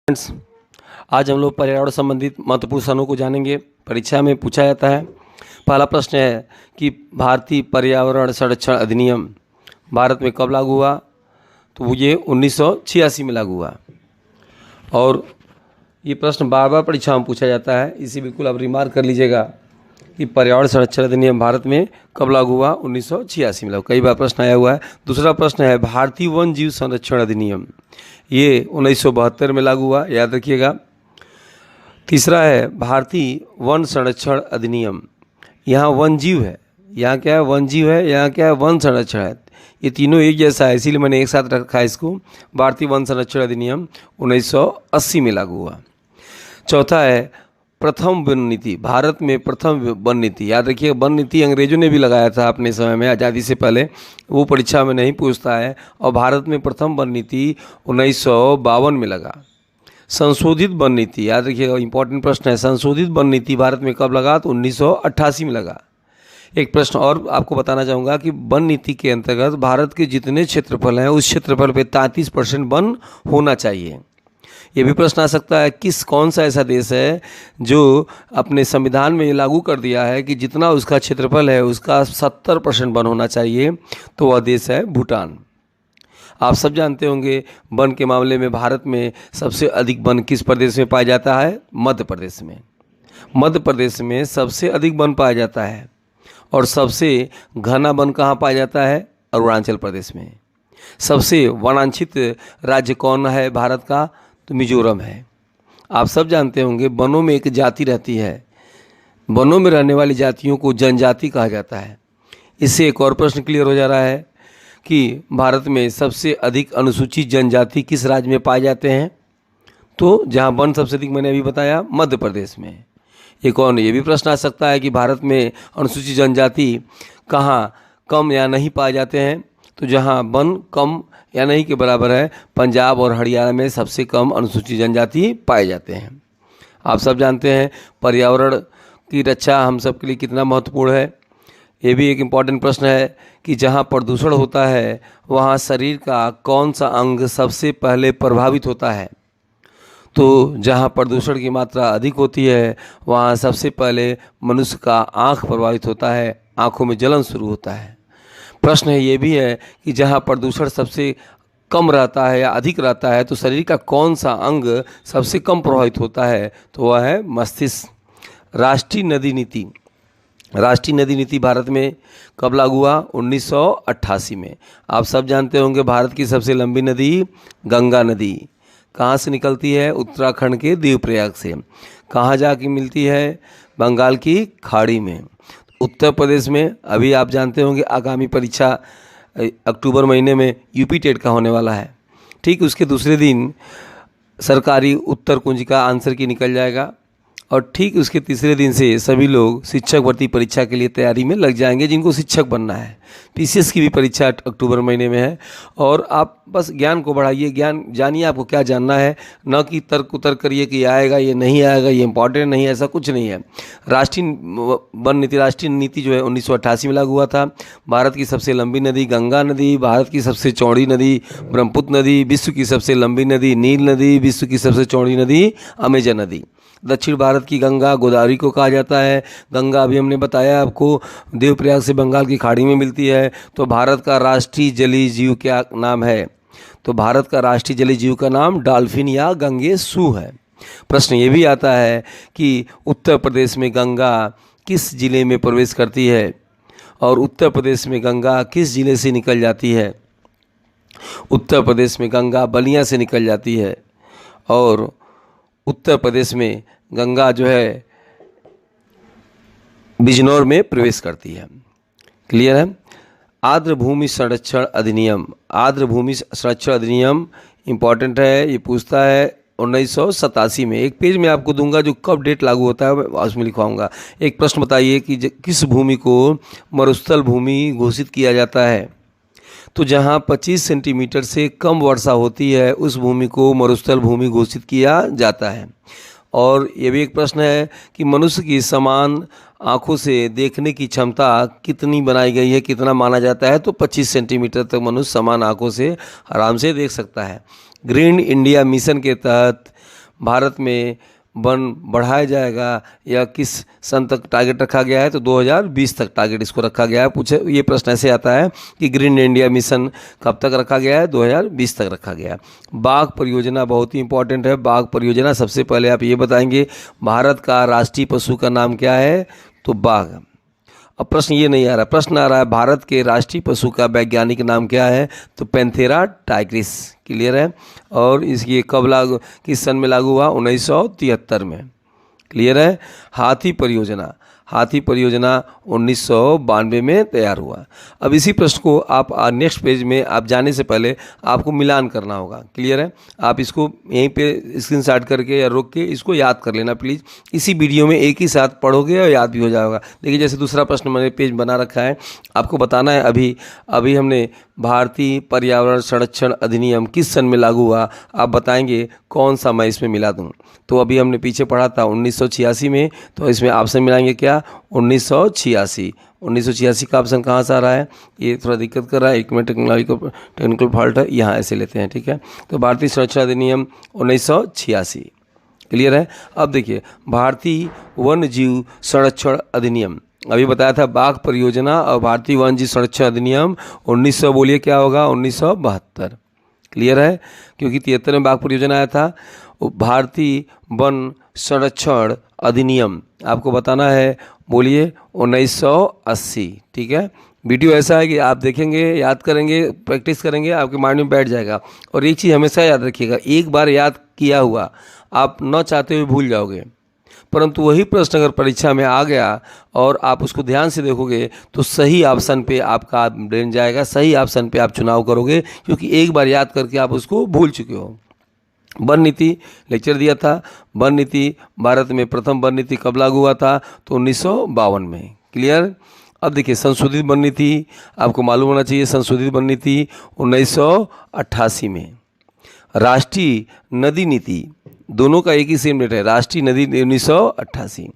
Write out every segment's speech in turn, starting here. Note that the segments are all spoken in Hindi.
फ्रेंड्स, आज हम लोग पर्यावरण संबंधित महत्वपूर्ण प्रश्नों को जानेंगे। परीक्षा में पूछा जाता है। पहला प्रश्न है कि भारतीय पर्यावरण संरक्षण अधिनियम भारत में कब लागू हुआ? तो ये 1986 में लागू हुआ। और ये प्रश्न बार बार परीक्षा में पूछा जाता है, इसे बिल्कुल आप रिमार्क कर लीजिएगा कि पर्यावरण संरक्षण अधिनियम भारत में कब लागू हुआ? 1986 में लागू। कई बार प्रश्न आया हुआ है। दूसरा प्रश्न है भारतीय वन जीव संरक्षण अधिनियम, ये 1972 में लागू हुआ, याद रखिएगा। तीसरा है भारतीय वन संरक्षण अधिनियम, यहाँ वन जीव है, यहाँ क्या है? वन जीव है, यहाँ क्या है? वन संरक्षण है। ये तीनों एक जैसा है, इसीलिए मैंने एक साथ रखा है इसको। भारतीय वन संरक्षण अधिनियम 1980 में लागू हुआ। चौथा है प्रथम वन नीति, भारत में प्रथम वन नीति। याद रखिए, वन नीति अंग्रेजों ने भी लगाया था अपने समय में, आज़ादी से पहले। वो परीक्षा में नहीं पूछता है। और भारत में प्रथम वन नीति 1952 में लगा। संशोधित वन नीति, याद रखिएगा, इंपॉर्टेंट प्रश्न है। संशोधित वन नीति भारत में कब लगा? तो 1988 में लगा। एक प्रश्न और आपको बताना चाहूँगा कि वन नीति के अंतर्गत भारत के जितने क्षेत्रफल हैं उस क्षेत्रफल पे 33% वन होना चाहिए। ये भी प्रश्न आ सकता है, कौन सा ऐसा देश है जो अपने संविधान में ये लागू कर दिया है कि जितना उसका क्षेत्रफल है उसका 70% वन होना चाहिए? तो वह देश है भूटान। आप सब जानते होंगे वन के मामले में भारत में सबसे अधिक वन किस प्रदेश में पाया जाता है? मध्य प्रदेश में। मध्य प्रदेश में सबसे अधिक वन पाया जाता है। और सबसे घना वन कहाँ पाया जाता है? अरुणाचल प्रदेश में। सबसे वनांचित राज्य कौन है भारत का? तो मिजोरम है। आप सब जानते होंगे वनों में एक जाति रहती है, वनों में रहने वाली जातियों को जनजाति कहा जाता है। इससे एक और प्रश्न क्लियर हो जा रहा है कि भारत में सबसे अधिक अनुसूचित जनजाति किस राज्य में पाए जाते हैं? तो जहाँ वन सबसे अधिक, मैंने अभी बताया, मध्य प्रदेश में। एक और ये भी प्रश्न आ सकता है कि भारत में अनुसूचित जनजाति कहाँ कम या नहीं पाए जाते हैं? तो जहाँ वन कम या नहीं के बराबर है, पंजाब और हरियाणा में सबसे कम अनुसूचित जनजाति पाए जाते हैं। आप सब जानते हैं पर्यावरण की रक्षा हम सब के लिए कितना महत्वपूर्ण है। ये भी एक इम्पॉर्टेंट प्रश्न है कि जहाँ प्रदूषण होता है वहाँ शरीर का कौन सा अंग सबसे पहले प्रभावित होता है? तो जहाँ प्रदूषण की मात्रा अधिक होती है वहाँ सबसे पहले मनुष्य का आँख प्रभावित होता है, आँखों में जलन शुरू होता है। प्रश्न ये भी है कि जहाँ प्रदूषण सबसे कम रहता है या अधिक रहता है तो शरीर का कौन सा अंग सबसे कम प्रभावित होता है? तो वह है मस्तिष्क। राष्ट्रीय नदी नीति, राष्ट्रीय नदी नीति भारत में कब लागू हुआ? 1988 में। आप सब जानते होंगे भारत की सबसे लंबी नदी गंगा नदी कहाँ से निकलती है? उत्तराखंड के देवप्रयाग से। कहाँ जाके मिलती है? बंगाल की खाड़ी में। उत्तर प्रदेश में अभी आप जानते होंगे आगामी परीक्षा अक्टूबर महीने में यूपी टेट का होने वाला है। ठीक उसके दूसरे दिन सरकारी उत्तर कुंजिका आंसर की निकल जाएगा। और ठीक उसके तीसरे दिन से सभी लोग शिक्षक भर्ती परीक्षा के लिए तैयारी में लग जाएंगे जिनको शिक्षक बनना है। पीसीएस की भी परीक्षा अक्टूबर महीने में है। और आप बस ज्ञान को बढ़ाइए, ज्ञान जानिए, आपको क्या जानना है, न कि तर्क उतर्क करिए कि आएगा ये नहीं आएगा, ये इंपॉर्टेंट नहीं है, ऐसा कुछ नहीं है। राष्ट्रीय वन नीति, राष्ट्रीय नीति जो है 1988 में लागू हुआ था। भारत की सबसे लंबी नदी गंगा नदी, भारत की सबसे चौड़ी नदी ब्रह्मपुत्र नदी, विश्व की सबसे लंबी नदी नील नदी, विश्व की सबसे चौड़ी नदी अमेजन नदी। दक्षिण भारत की गंगा गोदावरी को कहा जाता है। गंगा अभी हमने बताया आपको देवप्रयाग से बंगाल की खाड़ी में मिलती है। तो भारत का राष्ट्रीय जलीय जीव क्या नाम है? तो भारत का राष्ट्रीय जलीय जीव का नाम डॉल्फिन या गंगेसू है। प्रश्न ये भी आता है कि उत्तर प्रदेश में गंगा किस जिले में प्रवेश करती है? और उत्तर प्रदेश में गंगा किस जिले से निकल जाती है? उत्तर प्रदेश में गंगा बलिया से निकल जाती है। और उत्तर प्रदेश में गंगा जो है बिजनौर में प्रवेश करती है। क्लियर है? आर्द्र भूमि संरक्षण अधिनियम, आर्द्र भूमि संरक्षण अधिनियम इंपॉर्टेंट है। ये पूछता है 1987 में। एक पेज में आपको दूंगा जो कब डेट लागू होता है उसमें लिखवाऊंगा। एक प्रश्न बताइए कि किस भूमि को मरुस्थल भूमि घोषित किया जाता है? तो जहाँ 25 सेंटीमीटर से कम वर्षा होती है उस भूमि को मरुस्थल भूमि घोषित किया जाता है। और ये भी एक प्रश्न है कि मनुष्य की समान आँखों से देखने की क्षमता कितनी बनाई गई है, कितना माना जाता है? तो 25 सेंटीमीटर तक मनुष्य समान आँखों से आराम से देख सकता है। ग्रीन इंडिया मिशन के तहत भारत में वन बढ़ाया जाएगा या किस सन तक टारगेट रखा गया है? तो 2020 तक टारगेट इसको रखा गया है। पूछे ये प्रश्न ऐसे आता है कि ग्रीन इंडिया मिशन कब तक रखा गया है? 2020 तक रखा गया है। बाघ परियोजना बहुत ही इंपॉर्टेंट है। बाघ परियोजना सबसे पहले आप ये बताएंगे भारत का राष्ट्रीय पशु का नाम क्या है? तो बाघ। अब प्रश्न ये नहीं आ रहा, प्रश्न आ रहा है भारत के राष्ट्रीय पशु का वैज्ञानिक नाम क्या है? तो पैंथेरा टाइग्रिस। क्लियर है। और इसकी कब लागू, किस सन में लागू हुआ? 1973 में। क्लियर है। हाथी परियोजना, हाथी परियोजना 1992 में तैयार हुआ। अब इसी प्रश्न को आप नेक्स्ट पेज में आप जाने से पहले आपको मिलान करना होगा। क्लियर है। आप इसको यहीं पे स्क्रीनशॉट करके या रोक के इसको याद कर लेना प्लीज़। इसी वीडियो में एक ही साथ पढ़ोगे और याद भी हो जाएगा। देखिए जैसे दूसरा प्रश्न मैंने पेज बना रखा है, आपको बताना है अभी हमने भारतीय पर्यावरण संरक्षण अधिनियम किस सन में लागू हुआ? आप बताएंगे कौन सा मैं इसमें मिला दूँ। तो अभी हमने पीछे पढ़ा था 1986 में, तो इसमें ऑप्शन मिलाएंगे क्या? 1986। 1986 का ऑप्शन कहाँ से आ रहा है? ये थोड़ा दिक्कत कर रहा है, एक मिनट, टेक्निकल फॉल्ट है, यहाँ ऐसे लेते हैं। ठीक है। तो भारतीय संरक्षण अधिनियम 1986। क्लियर है। अब देखिए भारतीय वन्य जीव संरक्षण अधिनियम, अभी बताया था बाघ परियोजना और भारतीय वन्य जीव संरक्षण अधिनियम 1900, बोलिए क्या होगा? 1972। क्लियर है। क्योंकि 73 में बाघ परियोजना आया था। भारतीय वन संरक्षण अधिनियम आपको बताना है, बोलिए 1980। ठीक है। वीडियो ऐसा है कि आप देखेंगे, याद करेंगे, प्रैक्टिस करेंगे, आपके माइंड में बैठ जाएगा। और एक चीज़ हमेशा याद रखिएगा, एक बार याद किया हुआ आप न चाहते हुए भूल जाओगे, परंतु वही प्रश्न अगर परीक्षा में आ गया और आप उसको ध्यान से देखोगे तो सही ऑप्शन पे आपका ब्रेन जाएगा, सही ऑप्शन पे आप चुनाव करोगे, क्योंकि एक बार याद करके आप उसको भूल चुके हो। वन नीति लेक्चर दिया था। वन नीति भारत में प्रथम वन नीति कब लागू हुआ था? तो 1952 में। क्लियर। अब देखिए संशोधित वन नीति आपको मालूम होना चाहिए। संशोधित वन नीति 1988 में। राष्ट्रीय नदी नीति, दोनों का एक ही सेम डेट है, राष्ट्रीय नदी 1988।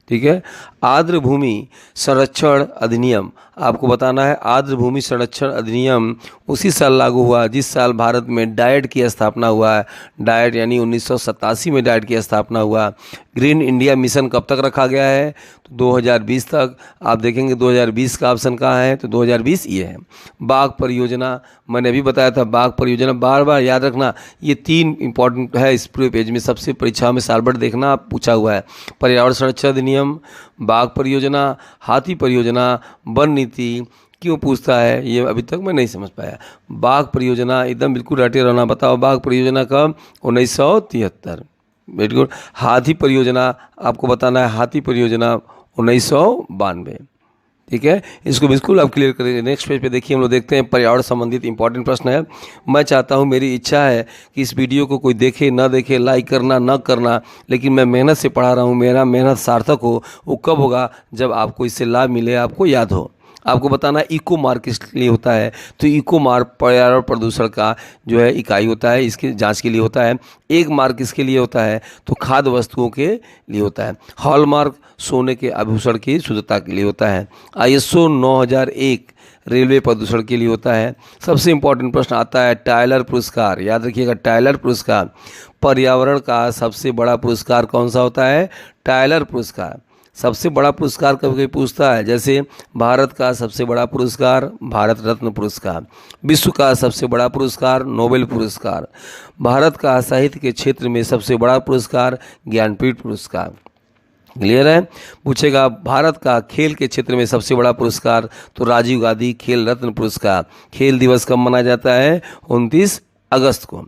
ठीक है। आर्द्र भूमि संरक्षण अधिनियम आपको बताना है। आर्द्र भूमि संरक्षण अधिनियम उसी साल लागू हुआ जिस साल भारत में डाइट की स्थापना हुआ है। डाइट यानी 1987 में डाइट की स्थापना हुआ। ग्रीन इंडिया मिशन कब तक रखा गया है? तो 2020 तक। आप देखेंगे 2020 का ऑप्शन कहाँ है? तो 2020 ये है। बाघ परियोजना मैंने अभी बताया था। बाघ परियोजना बार बार याद रखना, ये 3 इंपॉर्टेंट है इस पूरे पेज में, सबसे परीक्षा में साल भर देखना पूछा हुआ है। पर्यावरण संरक्षण अधिनियम, बाघ परियोजना, हाथी परियोजना, वन नीति। क्यों पूछता है ये अभी तक मैं नहीं समझ पाया। बाघ परियोजना एकदम बिल्कुल रटे रहना। बताओ बाघ परियोजना कब? 1973। Very good. हाथी परियोजना आपको बताना है। हाथी परियोजना 1992। ठीक है। इसको बिल्कुल आप क्लियर करेंगे। नेक्स्ट पेज पे देखिए, हम लोग देखते हैं पर्यावरण संबंधित इंपॉर्टेंट प्रश्न है। मैं चाहता हूं, मेरी इच्छा है कि इस वीडियो को कोई देखे ना देखे, लाइक करना ना करना, लेकिन मैं मेहनत से पढ़ा रहा हूं, मेरा मेहनत सार्थक हो। वो कब होगा? जब आपको इससे लाभ मिले, आपको याद हो। आपको बताना इको मार्क किस लिए होता है? तो इको मार्क पर्यावरण प्रदूषण का जो है इकाई होता है, इसके जांच के लिए होता है। एक मार्क किसके लिए होता है? तो खाद्य वस्तुओं के लिए होता है। हॉलमार्क सोने के आभूषण की शुद्धता के लिए होता है। ISO 9001 रेलवे प्रदूषण के लिए होता है। सबसे इंपॉर्टेंट प्रश्न आता है टायलर पुरस्कार, याद रखिएगा टायलर पुरस्कार। पर्यावरण का सबसे बड़ा पुरस्कार कौन सा होता है? टायलर पुरस्कार। सबसे बड़ा पुरस्कार कभी कभी पूछता है, जैसे भारत का सबसे बड़ा पुरस्कार भारत रत्न पुरस्कार, विश्व का सबसे बड़ा पुरस्कार नोबेल पुरस्कार, भारत का साहित्य के क्षेत्र में सबसे बड़ा पुरस्कार ज्ञानपीठ पुरस्कार। क्लियर है। पूछेगा भारत का खेल के क्षेत्र में सबसे बड़ा पुरस्कार, तो राजीव गांधी खेल रत्न पुरस्कार। खेल दिवस कब मनाया जाता है? 29 अगस्त को।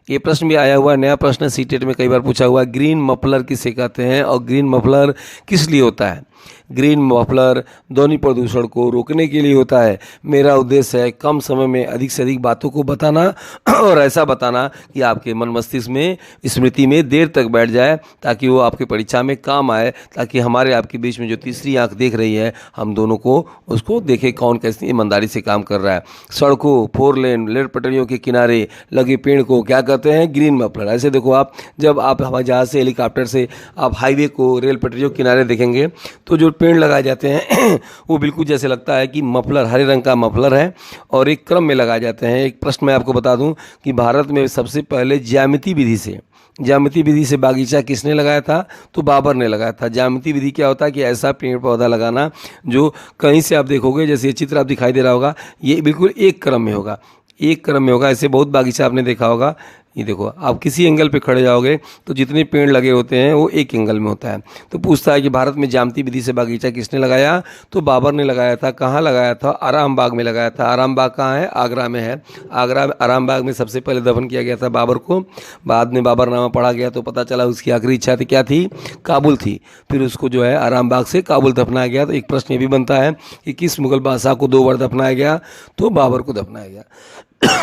ये प्रश्न भी आया हुआ है, नया प्रश्न सीटेट में कई बार पूछा हुआ है। ग्रीन मफलर किसे कहते हैं और ग्रीन मफलर किस लिए होता है? ग्रीन मफलर ध्वनि प्रदूषण को रोकने के लिए होता है। मेरा उद्देश्य है कम समय में अधिक से अधिक बातों को बताना और ऐसा बताना कि आपके मन मस्तिष्क में, स्मृति में देर तक बैठ जाए, ताकि वो आपकी परीक्षा में काम आए, ताकि हमारे आपके बीच में जो तीसरी आंख देख रही है, हम दोनों को उसको देखे कौन कैसी ईमानदारी से काम कर रहा है। सड़कों, 4 लेन, रेल पटरियों के किनारे लगे पेड़ को क्या कहते हैं? Green muffler. ऐसे देखो आप, जब आप हवाई जहाज से, हेलीकॉप्टर से आप हाईवे को, रेल पटरियों के किनारे देखेंगे तो जो पेड़ लगाए जाते हैं वो बिल्कुल जैसे लगता है कि मफलर, हरे रंग का मफलर है और एक क्रम में लगाए जाते हैं। एक प्रश्न मैं आपको बता दूं कि भारत में सबसे पहले ज्यामिति विधि से, ज्यामिति विधि से बागीचा किसने लगाया था? तो बाबर ने लगाया था। ज्यामिति विधि क्या होता है कि ऐसा पेड़ पौधा लगाना जो कहीं से आप देखोगे, जैसे ये चित्र आप दिखाई दे रहा होगा, ये बिल्कुल एक क्रम में होगा, एक क्रम में होगा। ऐसे बहुत बागीचा आपने देखा होगा। ये देखो, आप किसी एंगल पे खड़े जाओगे तो जितने पेड़ लगे होते हैं वो एक एंगल में होता है। तो पूछता है कि भारत में ज्यामिति विधि से बागीचा किसने लगाया? तो बाबर ने लगाया था। कहाँ लगाया था? आराम बाग में लगाया था। आराम बाग कहाँ है? आगरा में है। आगरा आराम बाग में सबसे पहले दफन किया गया था बाबर को। बाद में बाबरनामा पढ़ा गया तो पता चला उसकी आखिरी इच्छा थी क्या थी? काबुल थी। फिर उसको जो है आराम बाग से काबुल दफनाया गया। तो एक प्रश्न ये भी बनता है कि किस मुगल बादशाह को 2 बार दफनाया गया? तो बाबर को दफनाया गया।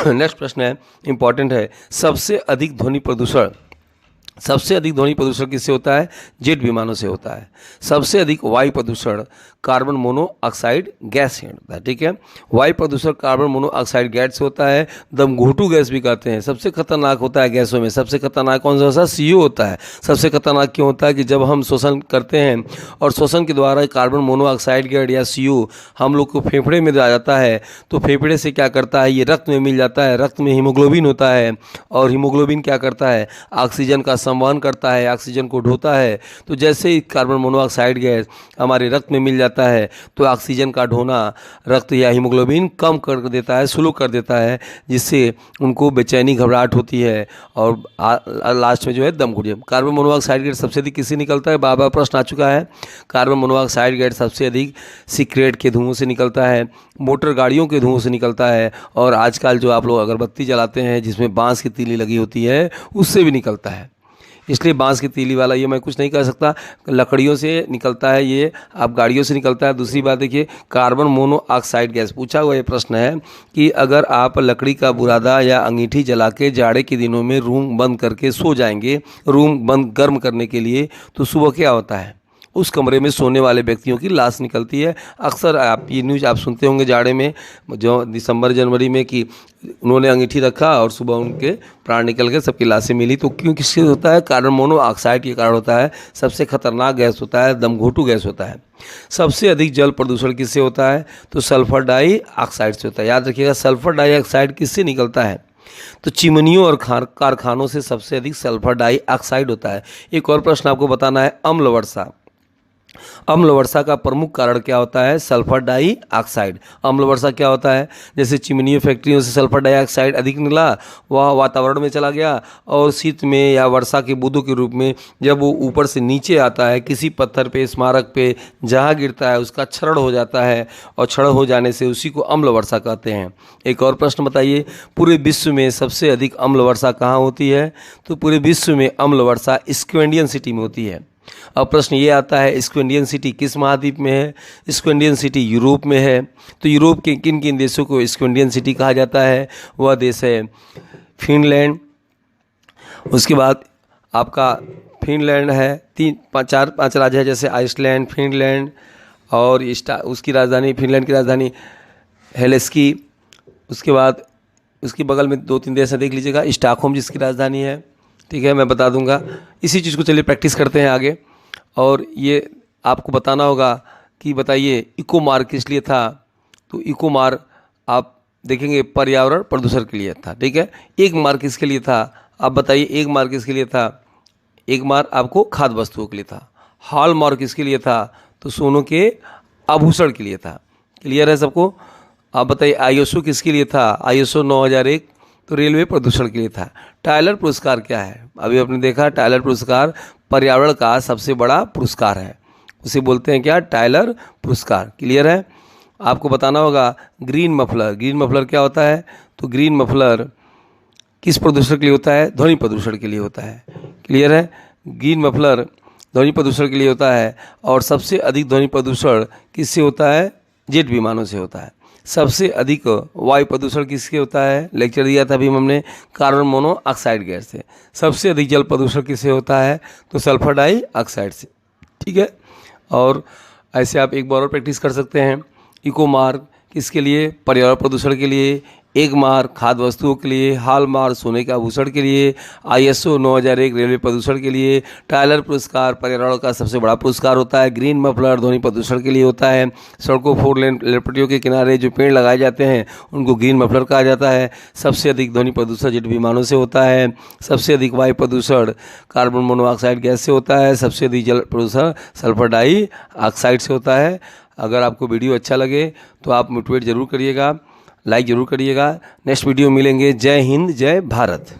नेक्स्ट प्रश्न है, इंपॉर्टेंट है, सबसे अधिक ध्वनि प्रदूषण किससे होता है? जेट विमानों से होता है। सबसे अधिक वायु प्रदूषण कार्बन मोनोऑक्साइड गैस से होता है। ठीक है, वायु प्रदूषण कार्बन मोनोऑक्साइड गैस से होता है। दमघोटू गैस भी कहते हैं। सबसे खतरनाक होता है गैसों में, सबसे खतरनाक कौन सा होता है? CO होता है। सबसे खतरनाक क्यों होता है कि जब हम शोषण करते हैं और शोषण के द्वारा कार्बन मोनोऑक्साइड गैस या CO हम लोग को फेफड़े में आ जाता है, तो फेफड़े से क्या करता है? ये रक्त में मिल जाता है। रक्त में हीमोग्लोबिन होता है और हीमोग्लोबिन क्या करता है? ऑक्सीजन का संवहन करता है, ऑक्सीजन को ढोता है। तो जैसे ही कार्बन मोनोऑक्साइड गैस हमारे रक्त में मिल जाता है तो ऑक्सीजन का ढोना रक्त या हीमोग्लोबिन कम कर देता है, स्लो कर देता है, जिससे उनको बेचैनी घबराहट होती है और लास्ट में जो है दम घुटे। कार्बन मोनोऑक्साइड गैस सबसे अधिक किससे निकलता है? बार बार प्रश्न आ चुका है। कार्बन मोनोऑक्साइड गैस सबसे अधिक सिगरेट के धुओं से निकलता है, मोटर गाड़ियों के धुओं से निकलता है, और आजकल जो आप लोग अगरबत्ती जलाते हैं जिसमें बांस की तीली लगी होती है उससे भी निकलता है। इसलिए बांस की तीली वाला ये मैं कुछ नहीं कह सकता, लकड़ियों से निकलता है, ये आप गाड़ियों से निकलता है। दूसरी बात देखिए, कार्बन मोनोऑक्साइड गैस पूछा हुआ ये प्रश्न है कि अगर आप लकड़ी का बुरादा या अंगीठी जला के जाड़े के दिनों में रूम बंद करके सो जाएंगे, रूम बंद गर्म करने के लिए, तो सुबह क्या होता है? उस कमरे में सोने वाले व्यक्तियों की लाश निकलती है। अक्सर आप ये न्यूज़ आप सुनते होंगे जाड़े में, जो दिसंबर जनवरी में, कि उन्होंने अंगीठी रखा और सुबह उनके प्राण निकल गए, सबकी लाशें मिली। तो क्यों, किससे होता है? कार्बन मोनोऑक्साइड के कारण होता है। सबसे खतरनाक गैस होता है, दमघोटू गैस होता है। सबसे अधिक जल प्रदूषण किससे होता है? तो सल्फर डाइऑक्साइड से होता है। याद रखिएगा, सल्फर डाइऑक्साइड किससे निकलता है? तो चिमनियों और कारखानों से सबसे अधिक सल्फर डाइऑक्साइड होता है। एक और प्रश्न आपको बताना है, अम्ल वर्षा। अम्ल वर्षा का प्रमुख कारण क्या होता है? Sulphur dioxide. अम्ल वर्षा क्या होता है? जैसे चिमनियों फैक्ट्रियों से सल्फर डाइऑक्साइड अधिक निकला, वह वातावरण में चला गया, और शीत में या वर्षा के बूंदों के रूप में जब वो ऊपर से नीचे आता है किसी पत्थर पे, स्मारक पे जहाँ गिरता है, उसका क्षरण हो जाता है, और क्षरण हो जाने से उसी को अम्ल वर्षा कहते हैं। एक और प्रश्न बताइए, पूरे विश्व में सबसे अधिक अम्ल वर्षा कहाँ होती है? तो पूरे विश्व में अम्ल वर्षा स्क्वेंडियन सिटी में होती है। अब प्रश्न ये आता है, स्क्वेंडियन सिटी किस महाद्वीप में है? स्क्वेंडियन सिटी यूरोप में है। तो यूरोप के किन किन देशों को स्क्वेंडियन सिटी कहा जाता है? वह देश है फिनलैंड, उसके बाद आपका फिनलैंड है, 4-5 राज्य है, जैसे आइसलैंड, फिनलैंड, और उसकी राजधानी, फिनलैंड की राजधानी हेलसिंकी। उसके बाद उसके बगल में 2-3 देश है, देख लीजिएगा, स्टॉकहोम जिसकी राजधानी है। ठीक है, मैं बता दूंगा। इसी चीज़ को चलिए प्रैक्टिस करते हैं आगे। और ये आपको बताना होगा कि बताइए इको मार्क किस लिए था? तो इको मार्क आप देखेंगे पर्यावरण प्रदूषण के लिए था। ठीक है, एक मार्क किसके लिए था? आप बताइए, एक मार्क किसके लिए था? एक मार्क आपको खाद्य वस्तुओं के लिए था। हॉल मार्क किसके लिए था? तो सोनों के आभूषण के लिए था। क्लियर है सबको? आप बताइए, ISO किसके लिए था? ISO 9001 तो रेलवे प्रदूषण के लिए था। टायलर पुरस्कार क्या है? अभी आपने देखा, टायलर पुरस्कार पर्यावरण का सबसे बड़ा पुरस्कार है, उसे बोलते हैं क्या? टायलर पुरस्कार। क्लियर है? आपको बताना होगा ग्रीन मफलर। ग्रीन मफलर क्या होता है? तो ग्रीन मफलर किस प्रदूषण के लिए होता है? ध्वनि प्रदूषण के लिए होता है। क्लियर है? ग्रीन मफलर ध्वनि प्रदूषण के लिए होता है। और सबसे अधिक ध्वनि प्रदूषण किससे होता है? जेट विमानों से होता है। सबसे अधिक वायु प्रदूषण किसके होता है? लेक्चर दिया था अभी हमने, कार्बन मोनोऑक्साइड गैस से। सबसे अधिक जल प्रदूषण किससे होता है? तो सल्फर डाइऑक्साइड से। ठीक है, और ऐसे आप एक बार और प्रैक्टिस कर सकते हैं। इको मार्क किसके लिए? पर्यावरण प्रदूषण के लिए, एक मार खाद्य वस्तुओं के लिए, हाल मार सोने के आभूषण के लिए, ISO 9001 रेलवे प्रदूषण के लिए, टायलर पुरस्कार पर्यावरण का सबसे बड़ा पुरस्कार होता है, ग्रीन मफलर ध्वनि प्रदूषण के लिए होता है, सड़कों 4 लेन पट्टियों के किनारे जो पेड़ लगाए जाते हैं उनको ग्रीन मफलर कहा जाता है, सबसे अधिक ध्वनि प्रदूषण जेट विमानों से होता है, सबसे अधिक वायु प्रदूषण कार्बन मोनोऑक्साइड गैस से होता है, सबसे अधिक जल प्रदूषण सल्फर डाइऑक्साइड से होता है। अगर आपको वीडियो अच्छा लगे तो आप मोटिवेट जरूर करिएगा, लाइक ज़रूर करिएगा। नेक्स्ट वीडियो मिलेंगे। जय हिंद, जय भारत।